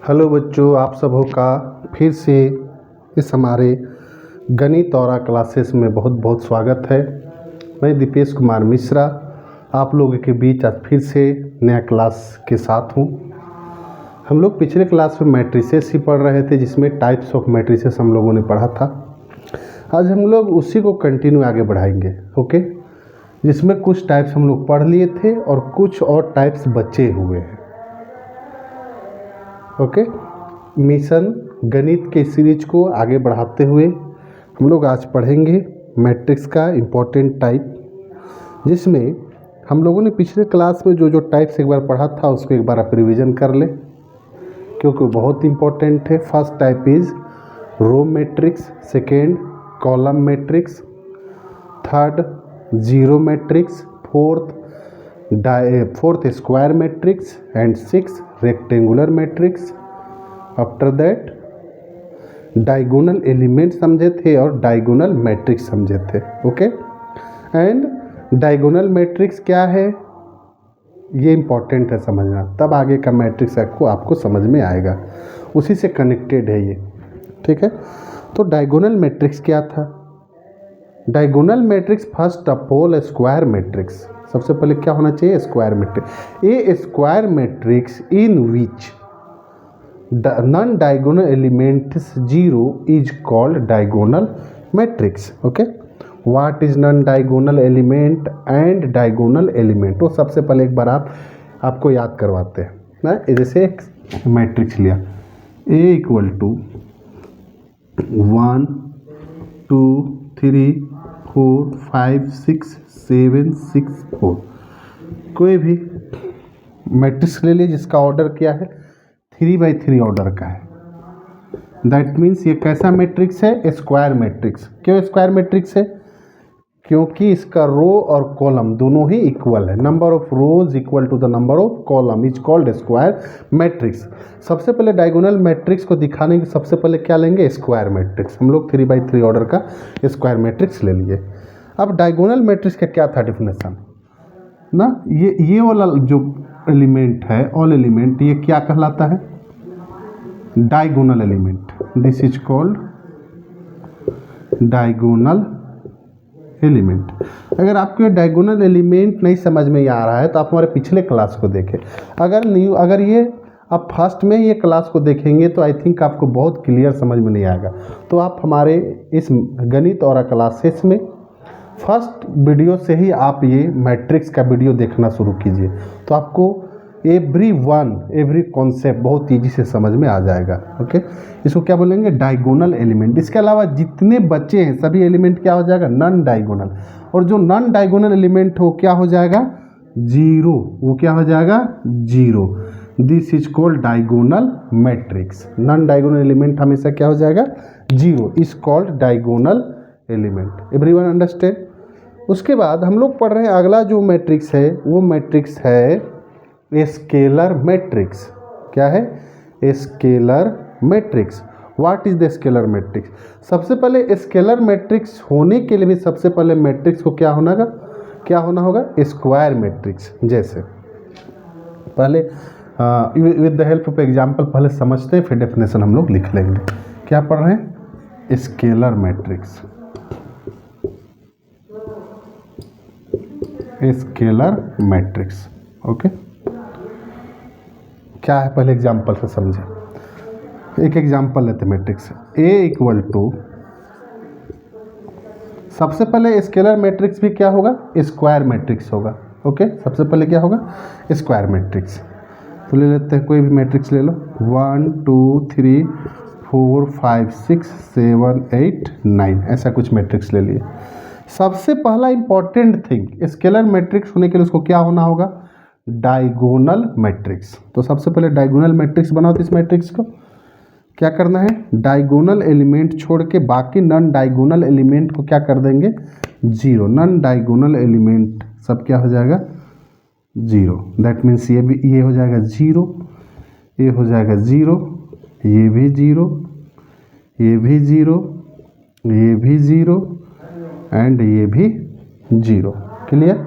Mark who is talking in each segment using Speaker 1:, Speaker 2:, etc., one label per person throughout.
Speaker 1: Hello बच्चों, आप सबों का फिर से इस हमारे गणित और क्लासेस में बहुत बहुत स्वागत है। मैं दीपेश कुमार मिश्रा आप लोगों के बीच आज फिर से नया क्लास के साथ हूँ। हम लोग पिछले क्लास में मैट्रिसेस ही पढ़ रहे थे, जिसमें टाइप्स ऑफ मैट्रिसेस हम लोगों ने पढ़ा था। आज हम लोग उसी को कंटिन्यू आगे बढ़ाएंगे, ओके। जिसमें कुछ टाइप्स हम लोग पढ़ लिए थे और कुछ और टाइप्स बचे हुए हैं, ओके। मिशन गणित के सीरीज को आगे बढ़ाते हुए हम लोग आज पढ़ेंगे मैट्रिक्स का इम्पोर्टेंट टाइप, जिसमें हम लोगों ने पिछले क्लास में जो जो टाइप्स एक बार पढ़ा था उसको एक बार आप रिवीजन कर लें, क्योंकि बहुत इम्पोर्टेंट है। First type is row matrix, second column matrix, third zero matrix, fourth square matrix and six rectangular matrix. After that diagonal element समझे थे और डायगोनल मैट्रिक्स समझे थे, ओके। एंड डायगोनल मैट्रिक्स क्या है ये इम्पोर्टेंट है समझना, तब आगे का मैट्रिक्स आपको समझ में आएगा, उसी से कनेक्टेड है ये, ठीक है। तो डायगोनल मैट्रिक्स क्या था? Diagonal matrix first of all square matrix. सबसे पहले क्या होना चाहिए? Square matrix. A square matrix in which non diagonal elements zero is called diagonal matrix, okay. What is non diagonal element and diagonal element, तो सबसे पहले एक बार आपको याद करवाते हैं ना। जैसे एक मैट्रिक्स लिया, ए इक्वल टू 1 2 3 4 5 6 7 6 4, कोई भी मैट्रिक्स ले लीजिए जिसका ऑर्डर क्या है 3/3 ऑर्डर का है। दैट मीन्स ये कैसा मैट्रिक्स है? Square matrix. क्यों स्क्वायर मैट्रिक्स है? क्योंकि इसका रो और कॉलम दोनों ही इक्वल है। Number of rows equal to the number of column is called square matrix. सबसे पहले डायगोनल मैट्रिक्स को दिखाने के सबसे पहले क्या लेंगे? Square matrix. हम लोग 3/3 ऑर्डर का स्क्वायर मैट्रिक्स ले लिए। अब डायगोनल मैट्रिक्स का क्या था डिफिनेशन ना, ये वाला जो एलिमेंट है, ऑल एलिमेंट, ये क्या कहलाता है? Diagonal element. This is called diagonal element. अगर आपको डायगोनल एलिमेंट नहीं समझ में आ रहा है तो आप हमारे पिछले क्लास को देखें। अगर ये आप फर्स्ट में ये क्लास को देखेंगे तो आई थिंक आपको बहुत क्लियर समझ में नहीं आएगा। तो आप हमारे इस गणित और क्लासेस में फर्स्ट वीडियो से ही आप ये मैट्रिक्स का वीडियो देखना शुरू कीजिए, तो आपको एवरी कॉन्सेप्ट बहुत ईजी से समझ में आ जाएगा, ओके। इसको क्या बोलेंगे? Diagonal element. इसके अलावा जितने बचे हैं सभी एलिमेंट क्या हो जाएगा? Non diagonal. और जो नॉन डायगोनल एलिमेंट हो क्या हो जाएगा? जीरो। वो क्या हो जाएगा? Zero. This is called diagonal matrix. Non diagonal element हमेशा क्या हो जाएगा? Zero. Is called diagonal element. Everyone understand? उसके बाद हम लोग पढ़ रहे हैं अगला जो मैट्रिक्स है वो मैट्रिक्स है स्केलर मैट्रिक्स। क्या है? Scalar matrix. What is the scalar matrix? सबसे पहले स्केलर मैट्रिक्स होने के लिए भी सबसे पहले मैट्रिक्स को क्या होना होगा? Square matrix. जैसे पहले with the help of example पहले समझते हैं, फिर डेफिनेशन हम लोग लिख लेंगे। क्या पढ़ रहे हैं? Scalar matrix. Scalar matrix, okay. क्या है पहले एग्जाम्पल से समझे। एक एग्जाम्पल लेते मैट्रिक्स ए इक्वल टू, सबसे पहले स्केलर मैट्रिक्स भी क्या होगा? स्क्वायर मैट्रिक्स होगा, ओके। सबसे पहले क्या होगा? Square matrix. तो ले लेते हैं कोई भी मैट्रिक्स ले लो, 1 2 3 4 5 6 7 8 9, ऐसा कुछ मैट्रिक्स ले लिए। सबसे पहला इंपॉर्टेंट थिंग स्केलर मैट्रिक्स होने के लिए उसको क्या होना होगा? Diagonal matrix. तो सबसे पहले डायगोनल मैट्रिक्स बनाओ। तो इस मैट्रिक्स को क्या करना है? डायगोनल एलिमेंट छोड़ के बाकी नॉन डायगोनल एलिमेंट को क्या कर देंगे? जीरो। नॉन डायगोनल एलिमेंट सब क्या हो जाएगा? जीरो। दैट मीन्स ये हो जाएगा जीरो, ये हो जाएगा जीरो, ये भी जीरो, ये भी जीरो, ये भी जीरो एंड ये भी जीरो। क्लियर?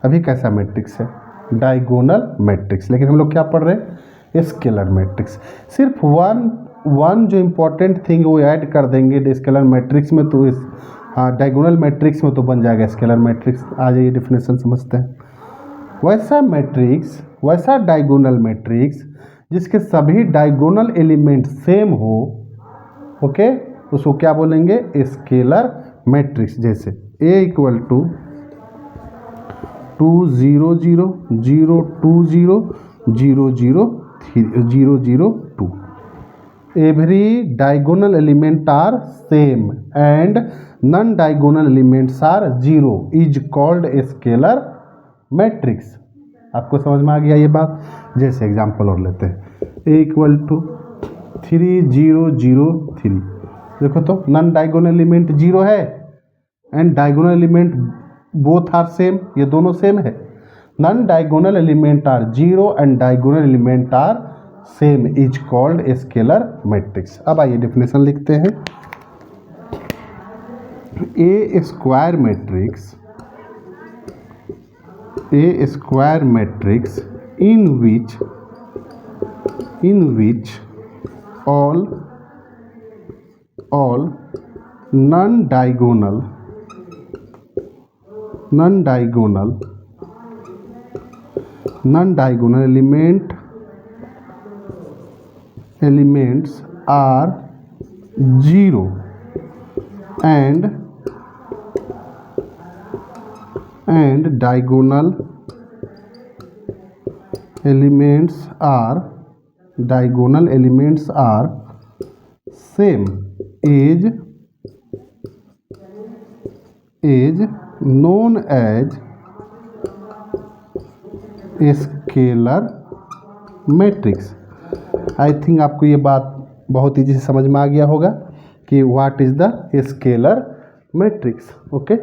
Speaker 1: अभी कैसा मैट्रिक्स है? Diagonal matrix. लेकिन हम लोग क्या पढ़ रहे हैं? Scalar matrix. सिर्फ वन जो इम्पोर्टेंट थिंग वो ऐड कर देंगे स्केलर मैट्रिक्स में, तो इस डायगोनल मैट्रिक्स में तो बन जाएगा स्केलर मैट्रिक्स। आ जाइए डेफिनेशन समझते हैं। वैसा डायगोनल मैट्रिक्स जिसके सभी डायगोनल एलिमेंट सेम हो, ओके, उसको क्या बोलेंगे? Scalar matrix. जैसे A equal to 2 0 0 0 2 0 0 0 0 0 2 every diagonal element are same and non diagonal elements are 0 is called scalar matrix। आपको समझ में आ गया ये बात? जैसे एग्जांपल और लेते हैं, A इक्वल टू 3 0 0 3। देखो तो नॉन डायगोनल एलिमेंट 0 है and diagonal element both are same, ये दोनों सेम है। Non diagonal element are 0 and diagonal element are same is called scalar matrix. अब आइए डेफिनेशन लिखते हैं। A square matrix in which all non-diagonal elements are 0 and diagonal elements are same is known as scalar matrix. I think आपको ये बात बहुत easy से समझ में आ गया होगा कि what is the scalar matrix. Okay,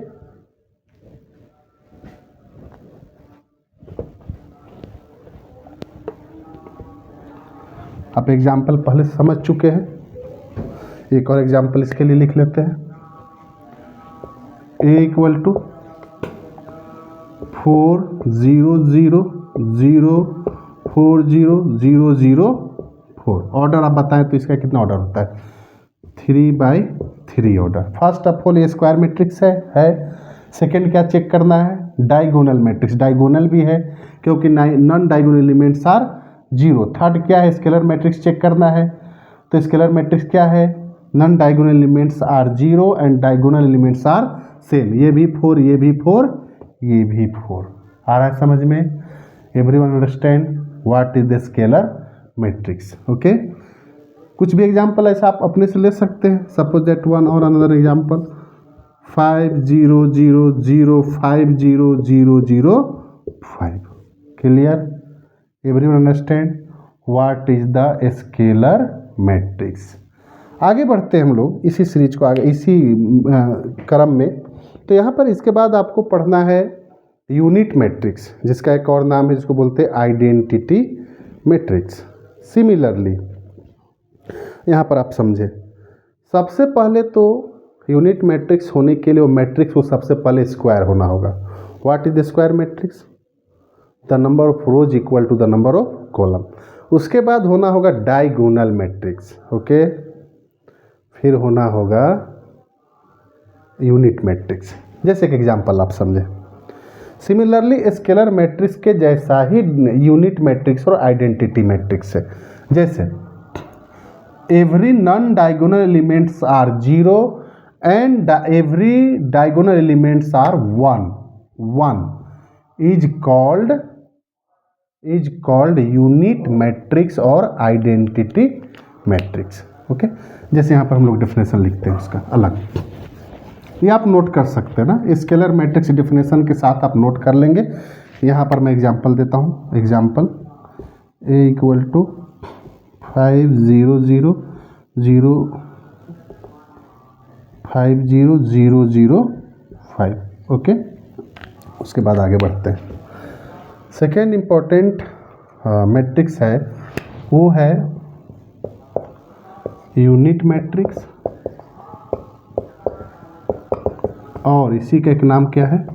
Speaker 1: आप एग्जाम्पल पहले समझ चुके हैं, एक और एग्जाम्पल इसके लिए लिख लेते हैं। A equal to 4 0 0 0 4 0 0 0 4। ऑर्डर आप बताएं तो इसका कितना ऑर्डर होता है? 3/3 ऑर्डर। फर्स्ट ऑफ ऑल ये स्क्वायर मैट्रिक्स है। सेकंड क्या चेक करना है? Diagonal matrix. डायगोनल भी है क्योंकि non diagonal elements are 0। Third क्या है? स्केलर मैट्रिक्स चेक करना है। तो स्केलर मैट्रिक्स क्या है? Non diagonal elements are 0 and diagonal elements are same. ये भी 4, ये भी 4, ये भी 4। आ रहा है समझ में? Everyone understand what is the scalar matrix? Okay, कुछ भी एग्जांपल ऐसा आप अपने से ले सकते हैं। सपोज दैट वन और another example 5 0 0 0 5 0 0 0 5। Clear? Everyone understand what is the scalar matrix? आगे बढ़ते हैं हम लोग इसी सीरीज को आगे, इसी क्रम में। तो यहाँ पर इसके बाद आपको पढ़ना है यूनिट मैट्रिक्स, जिसका एक और नाम है जिसको बोलते हैं आइडेंटिटी मैट्रिक्स। सिमिलरली यहाँ पर आप समझे, सबसे पहले तो यूनिट मैट्रिक्स होने के लिए वो मैट्रिक्स को सबसे पहले स्क्वायर होना होगा। What is the square matrix? The number of rows equal to the number of column. उसके बाद होना होगा डायगोनल मैट्रिक्स। ओके, फिर होना होगा यूनिट मैट्रिक्स। जैसे एक एग्जांपल आप समझे। सिमिलरली स्केलर मैट्रिक्स के जैसा ही यूनिट मैट्रिक्स और आइडेंटिटी मैट्रिक्स है। जैसे every non diagonal elements are 0 and every diagonal elements are 1 is called unit matrix और आइडेंटिटी मैट्रिक्स। ओके, जैसे यहाँ पर हम लोग डेफिनेशन लिखते हैं उसका अलग, ये आप नोट कर सकते हैं ना। स्केलर मैट्रिक्स डेफिनेशन के साथ आप नोट कर लेंगे। यहाँ पर मैं एग्जांपल देता हूँ। Example A equal to 5 0 0 0 5 0 0 0 5। Okay, उसके बाद आगे बढ़ते हैं। सेकेंड इम्पोर्टेंट मैट्रिक्स है, वो है यूनिट मैट्रिक्स, और इसी का एक नाम क्या है?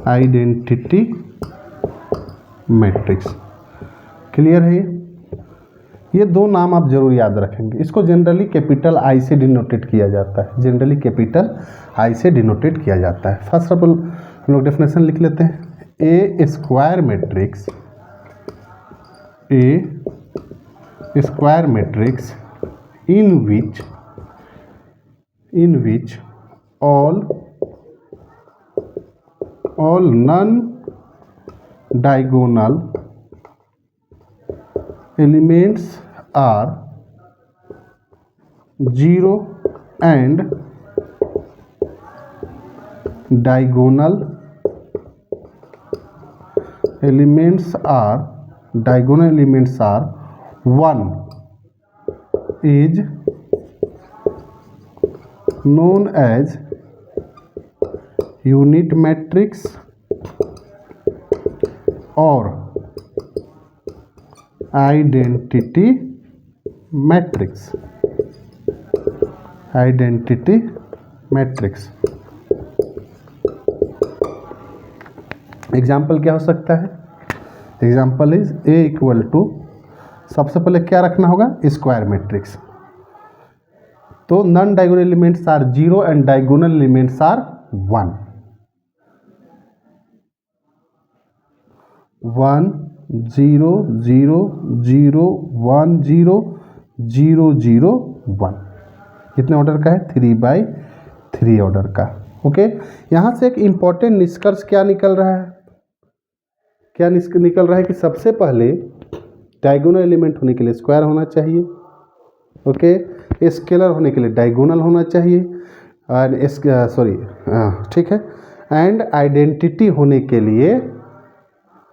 Speaker 1: Identity matrix. क्लियर है? ये दो नाम आप जरूर याद रखेंगे। इसको जनरली कैपिटल आई से डिनोटेट किया जाता है, जनरली कैपिटल आई से डिनोटेट किया जाता है। फर्स्ट ऑफ ऑल हम लोग डेफिनेशन लिख लेते हैं। A square matrix, a square matrix in which all non-diagonal elements are 0 and diagonal elements are 1 is known as unit matrix or identity matrix। Identity matrix example क्या हो सकता है? Example is a equal to, सबसे पहले क्या रखना होगा? Square matrix. तो non diagonal elements are 0 and diagonal elements are 1। 1 0 0 0 1 0 0 0 1। कितने ऑर्डर का है? 3/3 ऑर्डर का। ओके, यहाँ से एक इम्पॉर्टेंट निष्कर्ष क्या निकल रहा है? क्या निकल रहा है कि सबसे पहले डायगोनल एलिमेंट होने के लिए स्क्वायर होना चाहिए। ओके, स्केलर होने के लिए डायगोनल होना चाहिए, और ठीक है, एंड आइडेंटिटी होने के लिए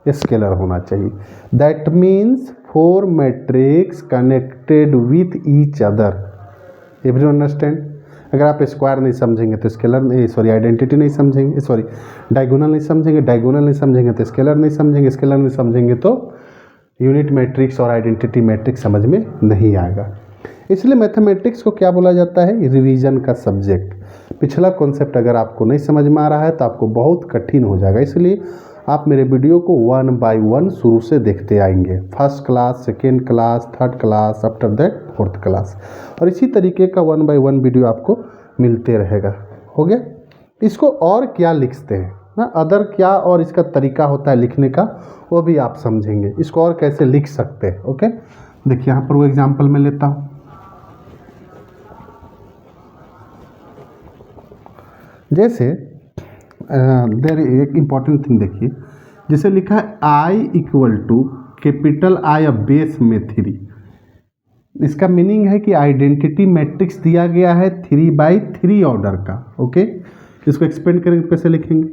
Speaker 1: स्केलर होना चाहिए। That means 4 matrix connected with each other. Everyone understand? अगर आप स्क्वायर नहीं समझेंगे तो स्केलर नहीं, आइडेंटिटी नहीं समझेंगे, डायगोनल नहीं समझेंगे, डायगोनल नहीं समझेंगे तो स्केलर नहीं समझेंगे, स्केलर नहीं समझेंगे तो यूनिट मैट्रिक्स और आइडेंटिटी मैट्रिक्स समझ में नहीं आएगा। इसलिए मैथमेटिक्स को क्या बोला जाता है? रिवीजन का सब्जेक्ट। पिछला कॉन्सेप्ट अगर आपको नहीं समझ में आ रहा है तो आपको बहुत कठिन हो जाएगा। इसलिए आप मेरे वीडियो को 1 बाय 1 शुरू से देखते आएंगे। First class, second class, third class, after that fourth class, और इसी तरीके का 1 बाय 1 वीडियो आपको मिलते रहेगा। हो गया? इसको और क्या लिखते हैं ना, अदर क्या और इसका तरीका होता है लिखने का, वो भी आप समझेंगे। इसको और कैसे लिख सकते हैं। ओके, देखिए यहाँ पर वो एग्जाम्पल मैं लेता हूँ। जैसे देर एक इम्पॉर्टेंट थिंग देखिए, जैसे लिखा है I equal to capital I अब बेस में 3। इसका मीनिंग है कि आइडेंटिटी मैट्रिक्स दिया गया है 3/3 ऑर्डर का। ओके, इसको एक्सपेंड करेंगे तो कैसे लिखेंगे?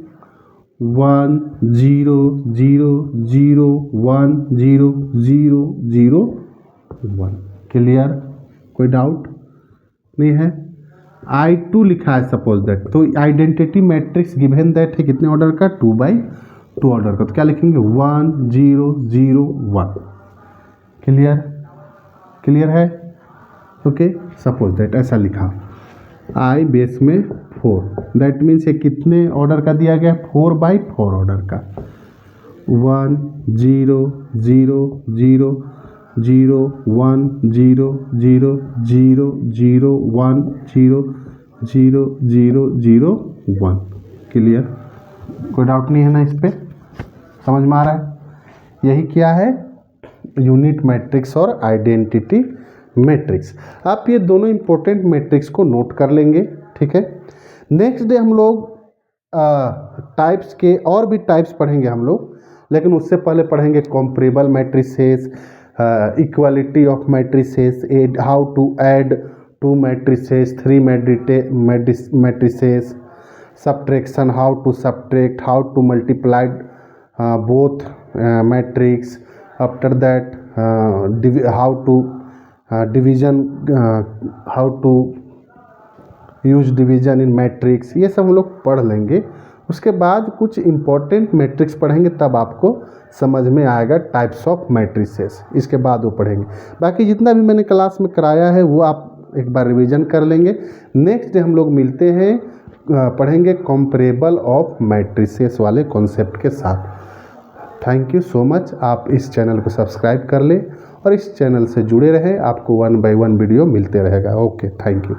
Speaker 1: 1 0 0 0 1 0 0 0 1। क्लियर? कोई डाउट नहीं है? I2 लिखा है सपोज दैट, तो आइडेंटिटी मैट्रिक्स गिवन दैट है कितने ऑर्डर का? 2/2 ऑर्डर का। तो क्या लिखेंगे? 1 0 0 1। क्लियर? क्लियर है? ओके, सपोज दैट ऐसा लिखा, I बेस में 4, दैट मीन्स ये कितने ऑर्डर का दिया गया? 4/4 ऑर्डर का। 1 0 0 0 0 1 0 0 0 0 1 0 0 0 0 1। क्लियर? कोई डाउट नहीं है ना? इस पे समझ में आ रहा है? यही क्या है? यूनिट मैट्रिक्स और आइडेंटिटी मैट्रिक्स। आप ये दोनों इंपॉर्टेंट मैट्रिक्स को नोट कर लेंगे। ठीक है, नेक्स्ट डे हम लोग टाइप्स के और भी टाइप्स पढ़ेंगे हम लोग, लेकिन उससे पहले पढ़ेंगे comparable matrices, equality of matrices, how to add 2 matrices, 3 matrices, subtraction, how to subtract, how to multiply both matrix, after that how to division, how to use division in matrix, ये सब हम लोग पढ़ लेंगे। उसके बाद कुछ इम्पोर्टेंट मैट्रिक्स पढ़ेंगे, तब आपको समझ में आएगा टाइप्स ऑफ मैट्रिसेस। इसके बाद वो पढ़ेंगे। बाकी जितना भी मैंने क्लास में कराया है वो आप एक बार रिवीजन कर लेंगे। नेक्स्ट डे हम लोग मिलते हैं, पढ़ेंगे कंपैरेबल ऑफ मैट्रिसेस वाले कॉन्सेप्ट के साथ। Thank you so much. आप इस चैनल को सब्सक्राइब कर लें और इस चैनल से जुड़े रहें, आपको 1 बाय 1 वीडियो मिलते रहेगा। Okay, thank you.